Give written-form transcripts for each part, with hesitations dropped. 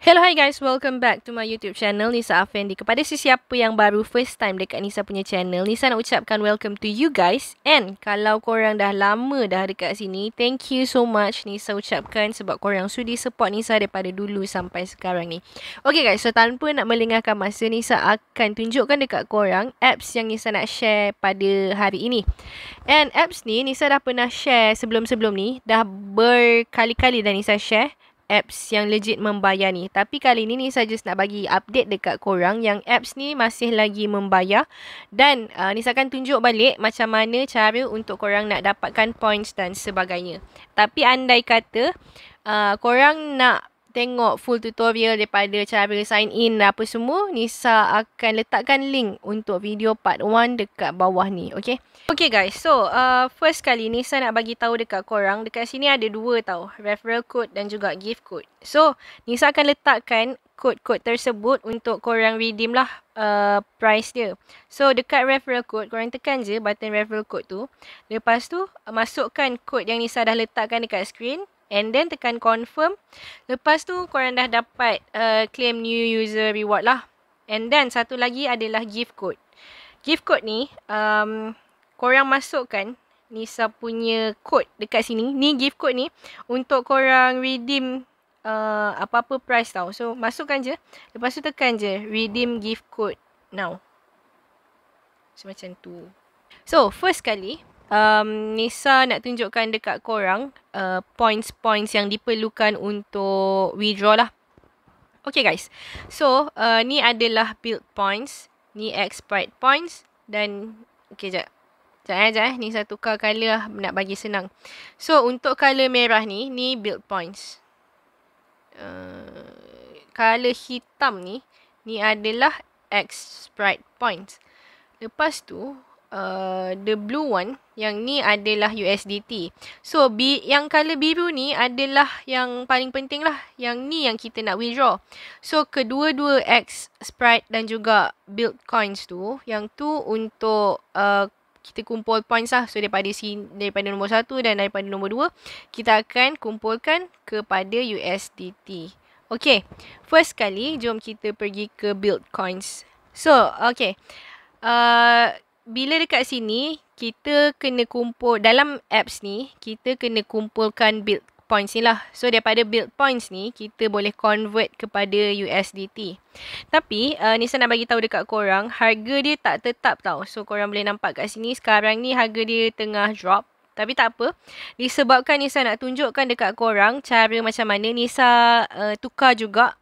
Hello, hi guys, welcome back to my YouTube channel Nisa Afendi. Kepada sesiapa yang baru first time dekat Nisa punya channel, Nisa nak ucapkan welcome to you guys. And kalau korang dah lama dah dekat sini, thank you so much Nisa ucapkan sebab korang sudi support Nisa daripada dulu sampai sekarang ni. Okay guys, so tanpa nak melengahkan masa, Nisa akan tunjukkan dekat korang apps yang Nisa nak share pada hari ini. And apps ni Nisa dah pernah share sebelum-sebelum ni, dah berkali-kali dah Nisa share apps yang legit membayar ni. Tapi kali ni Nisa just nak bagi update dekat korang yang apps ni masih lagi membayar. Dan Nisa akan tunjuk balik macam mana cara untuk korang nak dapatkan points dan sebagainya. Tapi andai kata korang nak tengok full tutorial daripada cara sign in apa semua, Nisa akan letakkan link untuk video part 1 dekat bawah ni, okay? Okay guys, so first kali Nisa nak bagi tahu dekat korang, dekat sini ada dua tau, referral code dan juga gift code. So, Nisa akan letakkan kod-kod tersebut untuk korang redeem lah price dia. So, dekat referral code, korang tekan je button referral code tu. Lepas tu, masukkan kod yang Nisa dah letakkan dekat screen. And then tekan confirm. Lepas tu korang dah dapat claim new user reward lah. And then satu lagi adalah gift code. Gift code ni korang masukkan Nisa punya code dekat sini. Ni gift code ni untuk korang redeem apa-apa price tau. So masukkan je. Lepas tu tekan je redeem gift code now. So macam tu. So first kali Nisa nak tunjukkan dekat korang points-points yang diperlukan untuk withdraw lah. Okay guys. So, ni adalah build points. Ni expired points. Dan, okay jap. Sekejap. Nisa tukar colour lah nak bagi senang. So, untuk colour merah ni build points. Colour hitam ni adalah expired points. Lepas tu, the blue one, yang ni adalah USDT. So, yang colour biru ni adalah yang paling penting lah. Yang ni yang kita nak withdraw. So, kedua-dua Sprite dan juga build coins tu, yang tu untuk kita kumpul points lah. So, daripada nombor 1 dan daripada nombor 2, kita akan kumpulkan kepada USDT. Okay, first kali, jom kita pergi ke build coins. So, okay. Bila dekat sini, kita kena kumpul, dalam apps ni, kita kena kumpulkan build points ni lah. So, daripada build points ni, kita boleh convert kepada USDT. Tapi, Nisa nak bagi tahu dekat korang, harga dia tak tetap tau. So, korang boleh nampak kat sini, sekarang ni harga dia tengah drop. Tapi tak apa, disebabkan Nisa nak tunjukkan dekat korang cara macam mana Nisa tukar juga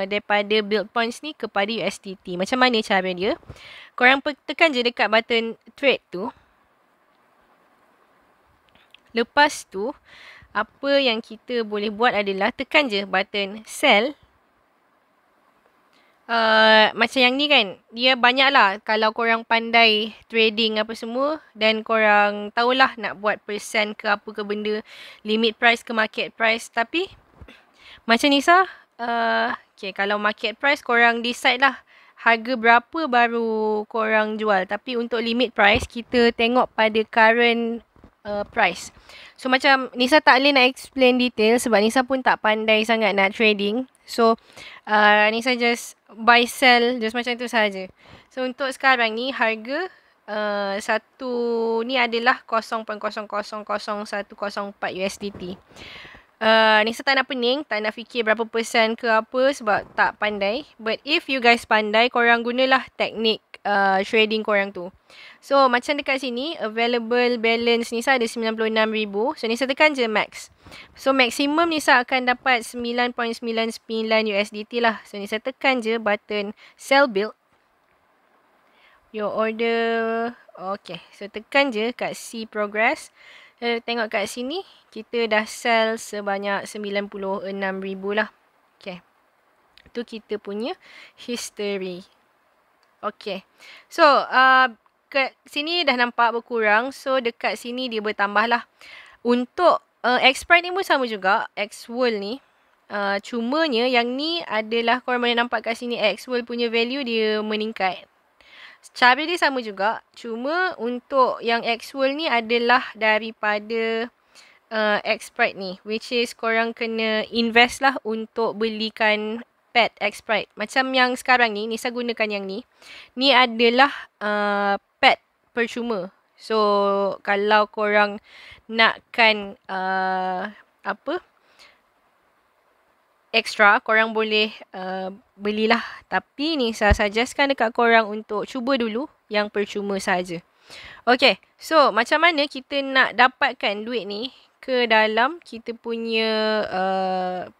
daripada build points ni kepada USDT. Macam mana cara dia? Korang tekan je dekat button trade tu. Lepas tu, apa yang kita boleh buat adalah tekan je button sell. Macam yang ni kan, dia banyak lah kalau korang pandai trading apa semua. Dan korang tahulah nak buat persen ke apa ke benda, limit price ke market price. Tapi, macam Nisa, okay, kalau market price korang decide lah harga berapa baru korang jual. Tapi untuk limit price, kita tengok pada current price. So macam Nisa tak boleh nak explain detail sebab Nisa pun tak pandai sangat nak trading. So Nisa just buy sell just macam tu saja. So untuk sekarang ni harga satu ni adalah 0.000104 USDT. Nisa tak nak pening, tak nak fikir berapa persen ke apa sebab tak pandai. But if you guys pandai, korang gunalah teknik trading korang tu. So, macam dekat sini, available balance Nisa ada 96,000. So, Nisa tekan je max. So, maximum Nisa akan dapat 9.99 USDT lah. So, Nisa tekan je button sell build. Your order. Okay, so tekan je kat see progress. Tengok kat sini, kita dah sell sebanyak 96,000 lah. Okay. Itu kita punya history. Okay. So, kat sini dah nampak berkurang. So, dekat sini dia bertambah lah. Untuk X-Prime ni pun sama juga. X-World ni. Cumanya yang ni adalah korang boleh nampak kat sini X-World punya value dia meningkat. Cara dia sama juga. Cuma untuk yang X-World ni adalah daripada X-Sprite ni, which is korang kena invest lah untuk belikan pet X-Sprite. Macam yang sekarang ni, Nisa gunakan yang ni. Ni adalah pet percuma. So, kalau korang nakkan extra, korang boleh belilah. Tapi Nisa suggestkan dekat korang untuk cuba dulu yang percuma saja. Okay, so macam mana kita nak dapatkan duit ni ke dalam kita punya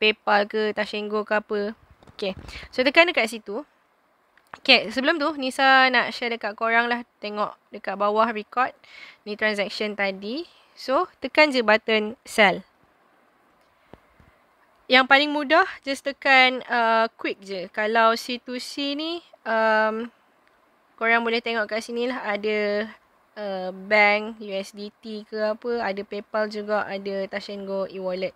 PayPal ke Tashengo ke apa. Okay, so tekan dekat situ. Okay, sebelum tu Nisa nak share dekat korang lah. Tengok dekat bawah record. Ni transaction tadi. So, tekan je button sell. Yang paling mudah, just tekan quick je. Kalau C2C ni, korang boleh tengok kat sini lah. Ada bank, USDT ke apa. Ada PayPal juga, ada Tashengo e-wallet.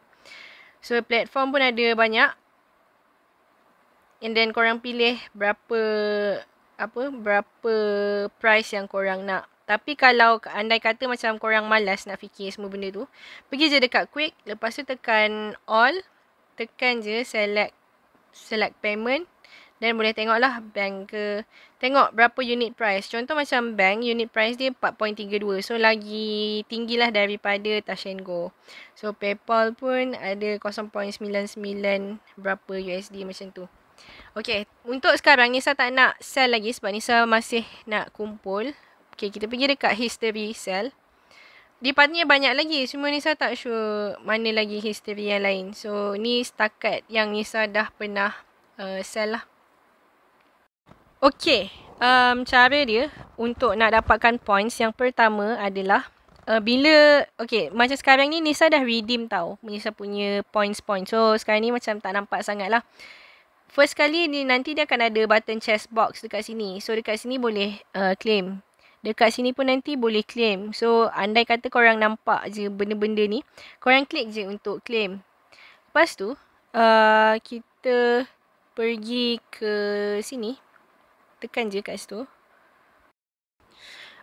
So, platform pun ada banyak. And then korang pilih berapa price yang korang nak. Tapi kalau andai kata macam korang malas nak fikir semua benda tu, pergi je dekat quick, lepas tu tekan all, tekan je select payment, dan boleh tengok lah bank ke, tengok berapa unit price. Contoh macam bank, unit price dia 4.32, so lagi tinggi lah daripada Tashengo. So PayPal pun ada 0.99 berapa USD macam tu. Okay, untuk sekarang Nisa tak nak sell lagi sebab Nisa masih nak kumpul. Okay, kita pergi dekat history sell. Dia patutnya banyak lagi, cuma Nisa tak sure mana lagi history yang lain. So, ni setakat yang Nisa dah pernah sell lah. Okay, cara dia untuk nak dapatkan points yang pertama adalah okay, macam sekarang ni Nisa dah redeem tau. Nisa punya points. So, sekarang ni macam tak nampak sangat lah. First kali ni nanti dia akan ada button chest box dekat sini. So dekat sini boleh claim. Dekat sini pun nanti boleh claim. So andai kata korang nampak je benda-benda ni, korang klik je untuk claim. Lepas tu kita pergi ke sini. Tekan je kat situ.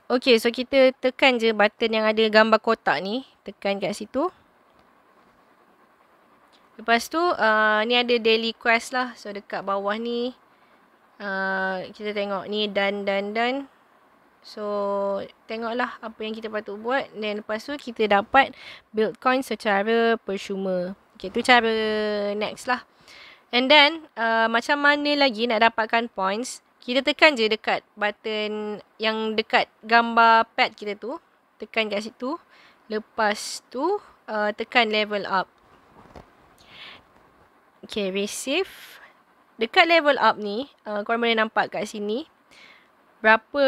Okay, so kita tekan je button yang ada gambar kotak ni. Tekan kat situ. Lepas tu, ni ada daily quest lah. So, dekat bawah ni, kita tengok ni done. So, tengoklah apa yang kita patut buat. Dan lepas tu, kita dapat build coin secara percuma. Okay, tu cara next lah. And then, macam mana lagi nak dapatkan points? Kita tekan je dekat button yang dekat gambar pet kita tu. Tekan kat situ. Lepas tu, tekan level up. Okay, receive. Dekat level up ni, korang boleh nampak kat sini berapa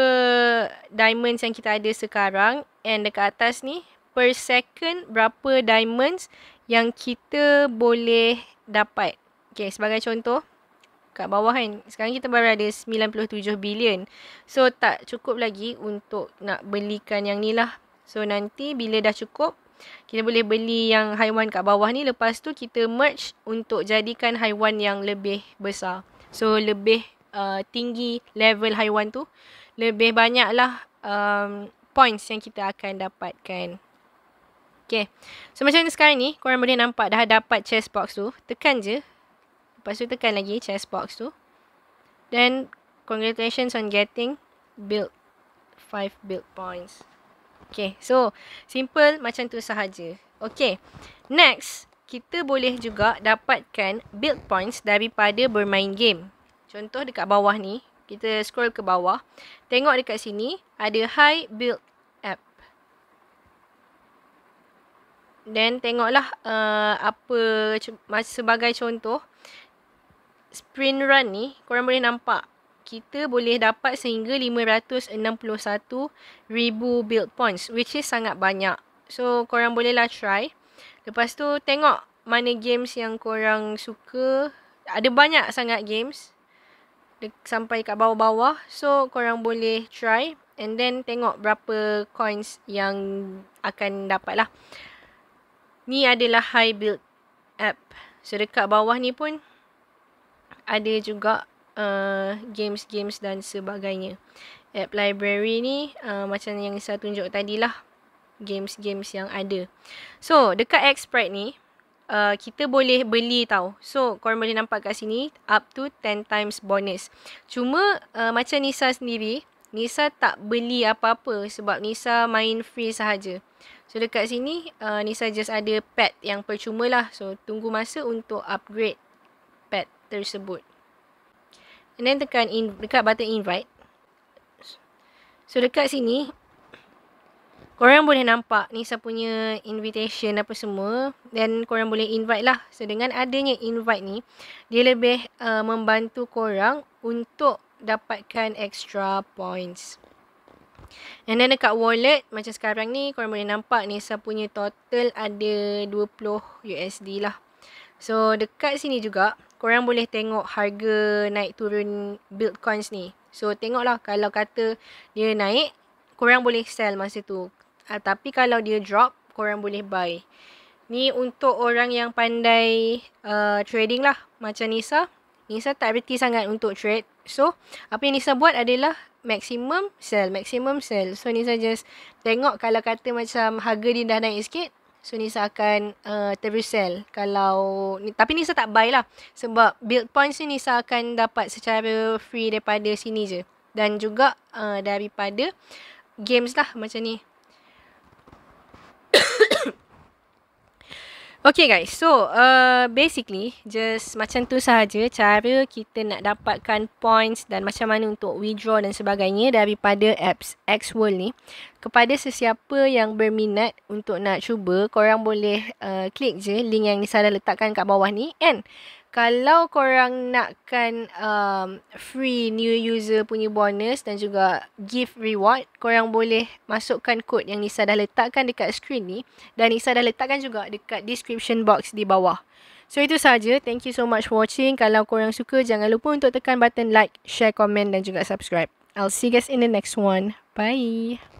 diamonds yang kita ada sekarang. And dekat atas ni, per second berapa diamonds yang kita boleh dapat. Okay, sebagai contoh, kat bawah kan, sekarang kita baru ada 97 bilion. So, tak cukup lagi untuk nak belikan yang ni lah. So, nanti bila dah cukup, kita boleh beli yang haiwan kat bawah ni. Lepas tu kita merge untuk jadikan haiwan yang lebih besar. So lebih tinggi level haiwan tu, lebih banyaklah points yang kita akan dapatkan. Okay, so macam sekarang ni korang boleh nampak dah dapat chest box tu. Tekan je. Lepas tu tekan lagi chest box tu. Then congratulations on getting build 5 build points. Okay, so simple macam tu sahaja. Okay, next kita boleh juga dapatkan build points daripada bermain game. Contoh dekat bawah ni, kita scroll ke bawah. Tengok dekat sini ada high build app. Then tengoklah sebagai contoh sprint run ni, korang boleh nampak kita boleh dapat sehingga 561,000 build points, which is sangat banyak. So, korang bolehlah try. Lepas tu, tengok mana games yang korang suka. Ada banyak sangat games. Sampai kat bawah-bawah. So, korang boleh try. And then, tengok berapa coins yang akan dapat lah. Ni adalah high build app. So, dekat bawah ni pun ada juga games-games dan sebagainya. App library ni macam yang saya tunjuk tadi lah. games-games yang ada. So, dekat Xsprite ni, kita boleh beli tau. So, korang boleh nampak kat sini, up to 10 times bonus. Cuma, macam Nisa sendiri, Nisa tak beli apa-apa sebab Nisa main free sahaja. So, dekat sini, Nisa just ada pet yang percuma lah. So, tunggu masa untuk upgrade pet tersebut. And then, tekan dekat button invite. So, dekat sini, korang boleh nampak Nisa punya invitation apa semua. Dan korang boleh invite lah. So, dengan adanya invite ni, dia lebih membantu korang untuk dapatkan extra points. And then dekat wallet, macam sekarang ni, korang boleh nampak Nisa punya total ada 20 USD lah. So, dekat sini juga, korang boleh tengok harga naik turun build coins ni. So, tengoklah kalau kata dia naik, korang boleh sell masa tu. Tapi kalau dia drop, korang boleh buy. Ni untuk orang yang pandai trading lah. Macam Nisa. Nisa tak reti sangat untuk trade. So, apa yang Nisa buat adalah maximum sell. Maximum sell. So, Nisa just tengok kalau kata macam harga dia dah naik sikit. So, Nisa akan terus sell. Tapi Nisa tak buy lah. Sebab build points ni Nisa akan dapat secara free daripada sini je. Dan juga daripada games lah macam ni. Okay guys, so basically just macam tu sahaja cara kita nak dapatkan points dan macam mana untuk withdraw dan sebagainya daripada apps Xworld ni. Kepada sesiapa yang berminat untuk nak cuba, korang boleh klik je link yang Nisa dah letakkan kat bawah ni. And kalau korang nakkan free new user punya bonus dan juga gift reward, korang boleh masukkan kod yang Nisa dah letakkan dekat screen ni. Dan Nisa dah letakkan juga dekat description box di bawah. So itu sahaja. Thank you so much for watching. Kalau korang suka, jangan lupa untuk tekan button like, share, komen dan juga subscribe. I'll see you guys in the next one. Bye!